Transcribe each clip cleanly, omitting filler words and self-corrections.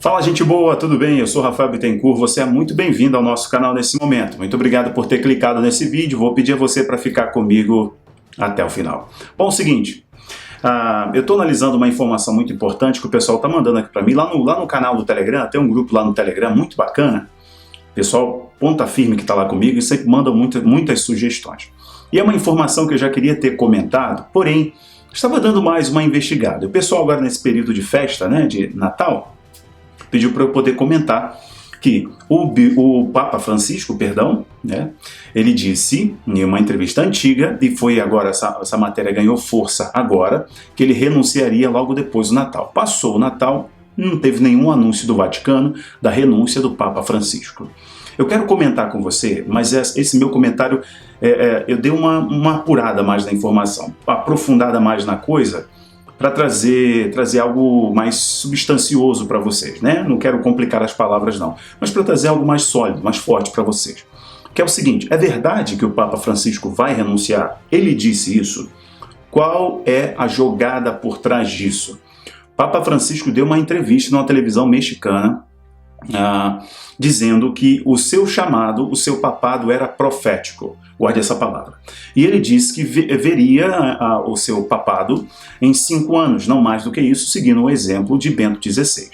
Fala, gente boa, tudo bem? Eu sou Rafael Bittencourt, você é muito bem-vindo ao nosso canal nesse momento. Muito obrigado por ter clicado nesse vídeo, vou pedir a você para ficar comigo até o final. Bom, é o seguinte, eu estou analisando uma informação muito importante que o pessoal está mandando aqui para mim, lá no canal do Telegram, tem um grupo lá no Telegram muito bacana, pessoal ponta firme que está lá comigo e sempre manda muitas sugestões. E é uma informação que eu já queria ter comentado, porém, estava dando mais uma investigada. O pessoal agora nesse período de festa, né, de Natal, pediu para eu poder comentar que o Papa Francisco, né, ele disse em uma entrevista antiga, e foi agora, essa matéria ganhou força agora, que ele renunciaria logo depois do Natal. Passou o Natal, não teve nenhum anúncio do Vaticano da renúncia do Papa Francisco. Eu quero comentar com você, mas esse meu comentário, eu dei uma apurada mais na informação, aprofundada mais na coisa, para trazer algo mais substancioso para vocês, né? Não quero complicar as palavras não, mas para trazer algo mais sólido, mais forte para vocês. Que é o seguinte, é verdade que o Papa Francisco vai renunciar? Ele disse isso? Qual é a jogada por trás disso? O Papa Francisco deu uma entrevista numa televisão mexicana, dizendo que o seu chamado, o seu papado era profético. Guarde essa palavra. E ele disse que veria o seu papado em 5 anos, não mais do que isso, seguindo o exemplo de Bento XVI.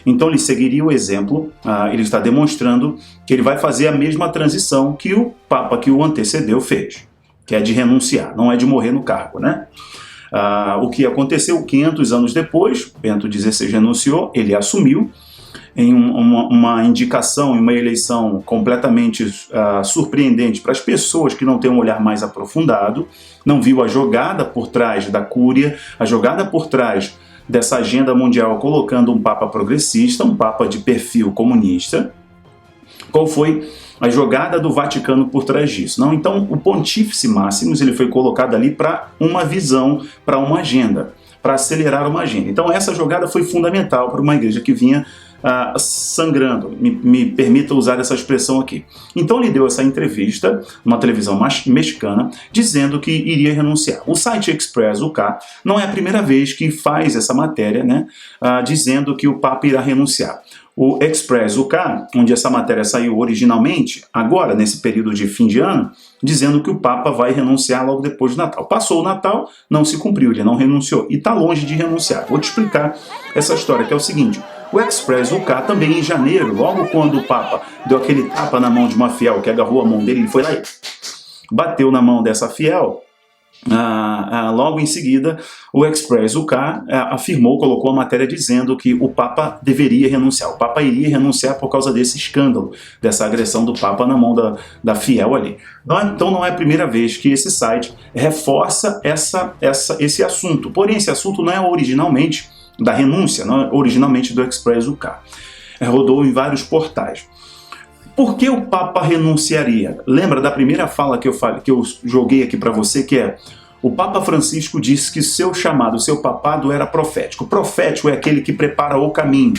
Então ele seguiria o exemplo, ele está demonstrando que ele vai fazer a mesma transição que o Papa que o antecedeu fez, que é de renunciar, não é de morrer no cargo, né? O que aconteceu 500 anos depois, Bento XVI renunciou, ele assumiu, em uma indicação, em uma eleição completamente surpreendente para as pessoas que não têm um olhar mais aprofundado, não viu a jogada por trás da cúria, a jogada por trás dessa agenda mundial colocando um Papa progressista, um Papa de perfil comunista. Qual foi a jogada do Vaticano por trás disso? Não, então o Pontífice Máximos ele foi colocado ali para uma visão, para uma agenda, para acelerar uma agenda. Então essa jogada foi fundamental para uma igreja que vinha sangrando, me permita usar essa expressão aqui. Então ele deu essa entrevista numa televisão mexicana dizendo que iria renunciar. O site Express UK não é a primeira vez que faz essa matéria, né, dizendo que o Papa irá renunciar. O Express UK, onde essa matéria saiu originalmente, agora nesse período de fim de ano, dizendo que o Papa vai renunciar logo depois do Natal. Passou o Natal, não se cumpriu, ele não renunciou e está longe de renunciar. Vou te explicar essa história, que é o seguinte. O Express UK também em janeiro, logo quando o Papa deu aquele tapa na mão de uma fiel que agarrou a mão dele, ele foi lá e bateu na mão dessa fiel, logo em seguida o Express UK afirmou, colocou a matéria dizendo que o Papa deveria renunciar, o Papa iria renunciar por causa desse escândalo, dessa agressão do Papa na mão da fiel ali. Então não é a primeira vez que esse site reforça esse assunto, porém esse assunto não é originalmente da renúncia, não, originalmente do Express UK. Rodou em vários portais. Por que o Papa renunciaria? Lembra da primeira fala que eu joguei aqui para você, que é: o Papa Francisco disse que seu chamado, seu papado era profético. Profético é aquele que prepara o caminho.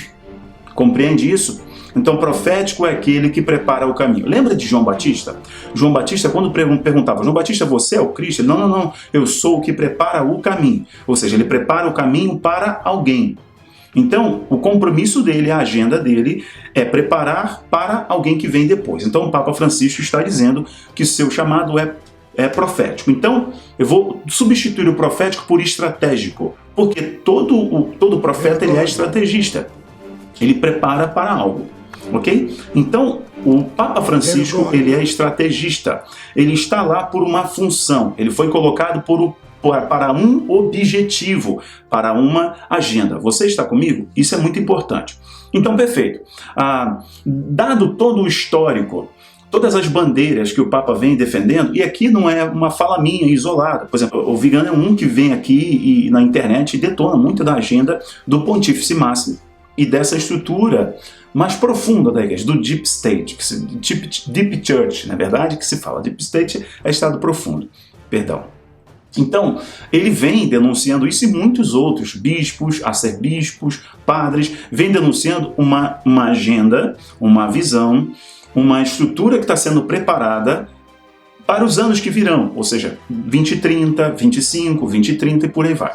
Compreende isso? Então, profético é aquele que prepara o caminho. Lembra de João Batista? João Batista, quando perguntava, João Batista, você é o Cristo? Ele, não, eu sou o que prepara o caminho. Ou seja, ele prepara o caminho para alguém. Então, o compromisso dele, a agenda dele, é preparar para alguém que vem depois. Então, o Papa Francisco está dizendo que seu chamado é profético. Então, eu vou substituir o profético por estratégico, porque todo profeta ele é estrategista. Ele prepara para algo. Ok? Então, o Papa Francisco, ele é estrategista. Ele está lá por uma função. Ele foi colocado para um objetivo, para uma agenda. Você está comigo? Isso é muito importante. Então, perfeito. Dado todo o histórico, todas as bandeiras que o Papa vem defendendo, e aqui não é uma fala minha isolada. Por exemplo, o Vigano é um que vem aqui na internet e detona muito da agenda do Pontífice Máximo e dessa estrutura mais profunda da igreja, do Deep State, Deep Church, na verdade, que se fala. Deep State é estado profundo, perdão. Então, ele vem denunciando isso e muitos outros, bispos, arcebispos, padres, vem denunciando uma agenda, uma visão, uma estrutura que está sendo preparada para os anos que virão, ou seja, 2030, 25, 2030 e por aí vai.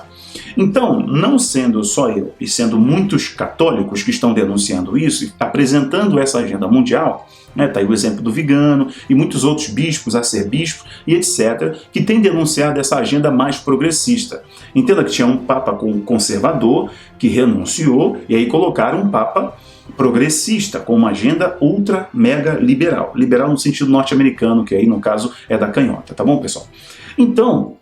Então, não sendo só eu, e sendo muitos católicos que estão denunciando isso, apresentando essa agenda mundial, tá aí o exemplo do Vigano e muitos outros bispos, arcebispos e etc., que têm denunciado essa agenda mais progressista. Entenda que tinha um papa conservador que renunciou e aí colocaram um papa progressista, com uma agenda ultra mega liberal. Liberal no sentido norte-americano, que aí no caso é da canhota, tá bom, pessoal? Então,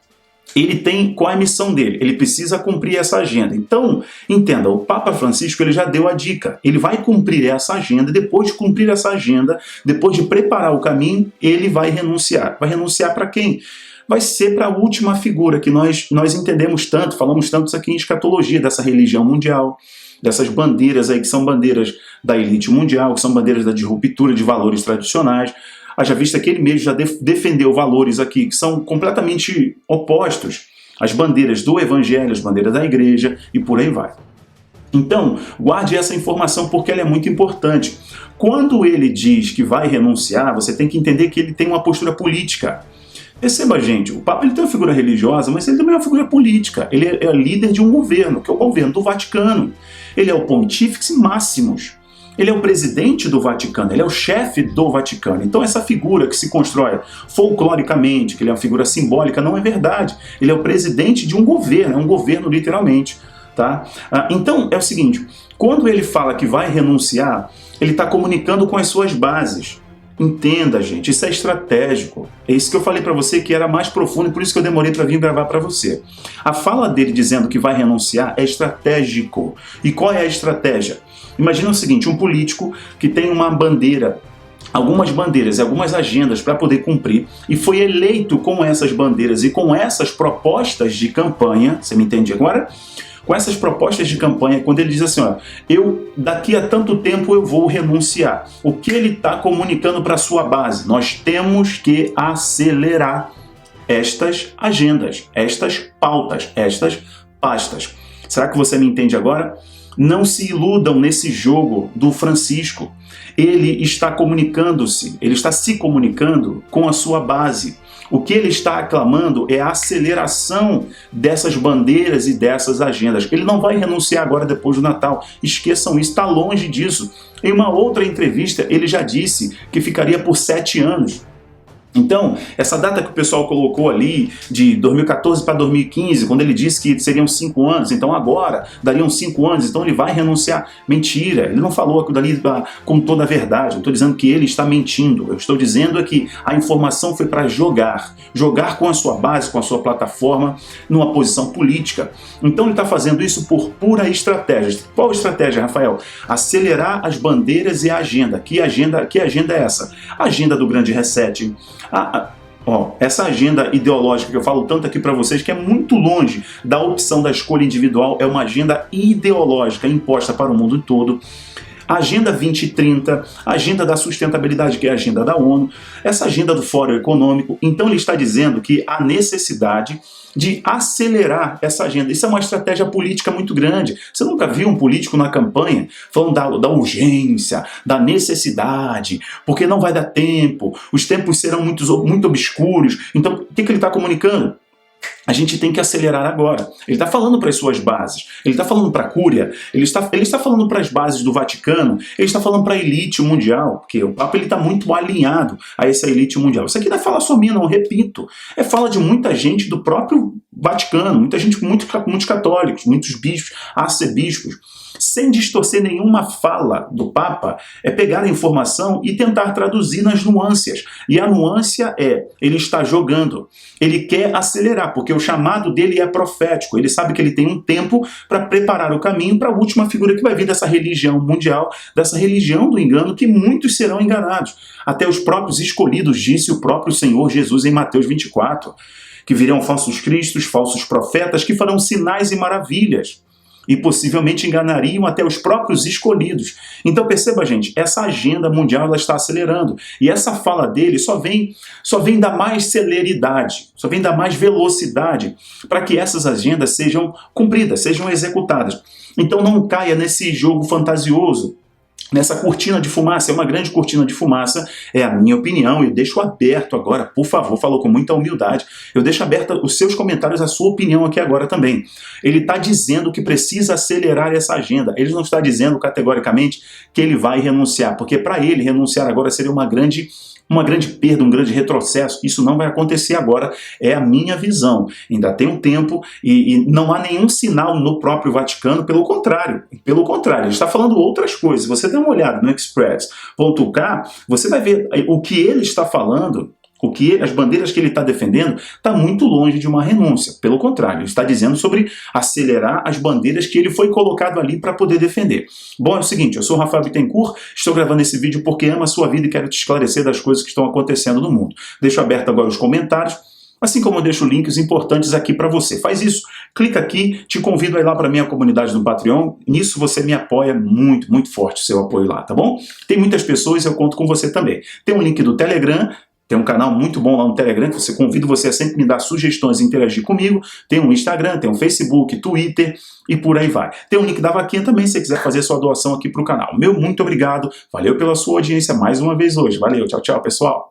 ele tem, qual é a missão dele? Ele precisa cumprir essa agenda. Então, entenda, o Papa Francisco ele já deu a dica. Ele vai cumprir essa agenda, e depois de cumprir essa agenda, depois de preparar o caminho, ele vai renunciar. Vai renunciar para quem? Vai ser para a última figura que nós entendemos tanto, falamos tanto isso aqui em escatologia, dessa religião mundial, dessas bandeiras aí que são bandeiras da elite mundial, que são bandeiras da disruptura de valores tradicionais. Haja vista que ele mesmo já defendeu valores aqui que são completamente opostos às bandeiras do evangelho, às bandeiras da igreja e por aí vai. Então, guarde essa informação porque ela é muito importante. Quando ele diz que vai renunciar, você tem que entender que ele tem uma postura política. Perceba, gente, o Papa ele tem uma figura religiosa, mas ele também é uma figura política. Ele é líder de um governo, que é o governo do Vaticano. Ele é o Pontífice Maximus. Ele é o presidente do Vaticano, ele é o chefe do Vaticano. Então essa figura que se constrói folcloricamente, que ele é uma figura simbólica, não é verdade. Ele é o presidente de um governo, é um governo literalmente. Tá? Então é o seguinte, quando ele fala que vai renunciar, ele está comunicando com as suas bases. Entenda, gente, isso é estratégico. É isso que eu falei para você que era mais profundo e por isso que eu demorei para vir gravar para você. A fala dele dizendo que vai renunciar é estratégico. E qual é a estratégia? Imagina o seguinte, um político que tem uma bandeira, algumas bandeiras e algumas agendas para poder cumprir e foi eleito com essas bandeiras e com essas propostas de campanha, você me entende agora? Com essas propostas de campanha, quando ele diz assim, ó, daqui a tanto tempo eu vou renunciar. O que ele está comunicando para a sua base? Nós temos que acelerar estas agendas, estas pautas, estas pastas. Será que você me entende agora? Não se iludam nesse jogo do Francisco. Ele está comunicando-se, ele está se comunicando com a sua base. O que ele está aclamando é a aceleração dessas bandeiras e dessas agendas. Ele não vai renunciar agora depois do Natal. Esqueçam isso, está longe disso. Em uma outra entrevista, ele já disse que ficaria por 7 anos. Então, essa data que o pessoal colocou ali, de 2014 para 2015, quando ele disse que seriam 5 anos, então agora dariam 5 anos, então ele vai renunciar. Mentira, ele não falou aquilo dali com toda a verdade, eu estou dizendo que ele está mentindo, eu estou dizendo que a informação foi para jogar com a sua base, com a sua plataforma, numa posição política. Então ele está fazendo isso por pura estratégia. Qual estratégia, Rafael? Acelerar as bandeiras e a agenda. Que agenda é essa? A agenda do grande reset. Essa agenda ideológica que eu falo tanto aqui para vocês, que é muito longe da opção da escolha individual, é uma agenda ideológica imposta para o mundo todo. A Agenda 2030, a agenda da sustentabilidade, que é a agenda da ONU, essa agenda do Fórum Econômico. Então ele está dizendo que há necessidade de acelerar essa agenda. Isso é uma estratégia política muito grande. Você nunca viu um político na campanha falando da urgência, da necessidade, porque não vai dar tempo, os tempos serão muito obscuros. Então, o que ele está comunicando? A gente tem que acelerar agora. Ele está falando para as suas bases, ele está falando para a Cúria, ele está falando para as bases do Vaticano, ele está falando para a elite mundial, porque o Papa está muito alinhado a essa elite mundial. Isso aqui não é fala só minha, não, repito. É fala de muita gente do próprio Vaticano, muita gente, muitos católicos, muitos bispos, arcebispos. Sem distorcer nenhuma fala do Papa, é pegar a informação e tentar traduzir nas nuances. E a nuance ele está jogando, ele quer acelerar, porque o chamado dele é profético, ele sabe que ele tem um tempo para preparar o caminho para a última figura que vai vir dessa religião mundial, dessa religião do engano, que muitos serão enganados. Até os próprios escolhidos, disse o próprio Senhor Jesus em Mateus 24, que virão falsos cristos, falsos profetas, que farão sinais e maravilhas. E possivelmente enganariam até os próprios escolhidos. Então perceba, gente, essa agenda mundial ela está acelerando. E essa fala dele só vem dar mais celeridade, só vem dar mais velocidade para que essas agendas sejam cumpridas, sejam executadas. Então não caia nesse jogo fantasioso nessa cortina de fumaça, é uma grande cortina de fumaça, é a minha opinião, eu deixo aberto agora, por favor, falou com muita humildade, eu deixo aberto os seus comentários, a sua opinião aqui agora também. Ele está dizendo que precisa acelerar essa agenda, ele não está dizendo categoricamente que ele vai renunciar, porque para ele renunciar agora seria uma grande perda, um grande retrocesso. Isso não vai acontecer agora, é a minha visão. Ainda tem um tempo e não há nenhum sinal no próprio Vaticano, pelo contrário, ele está falando outras coisas. Você dá uma olhada no Express.k, você vai ver o que ele está falando, as bandeiras que ele está defendendo, está muito longe de uma renúncia. Pelo contrário, ele está dizendo sobre acelerar as bandeiras que ele foi colocado ali para poder defender. Bom, é o seguinte, eu sou o Rafael Bittencourt, estou gravando esse vídeo porque amo a sua vida e quero te esclarecer das coisas que estão acontecendo no mundo. Deixo aberto agora os comentários, assim como eu deixo links importantes aqui para você. Faz isso, clica aqui, te convido a ir lá para a minha comunidade do Patreon, nisso você me apoia muito, muito forte o seu apoio lá, tá bom? Tem muitas pessoas, eu conto com você também. Tem um link do Telegram, tem um canal muito bom lá no Telegram, que você convido você a sempre me dar sugestões e interagir comigo. Tem um Instagram, tem um Facebook, Twitter e por aí vai. Tem um link da vaquinha também, se você quiser fazer sua doação aqui para o canal. Meu muito obrigado, valeu pela sua audiência mais uma vez hoje. Valeu, tchau, tchau, pessoal.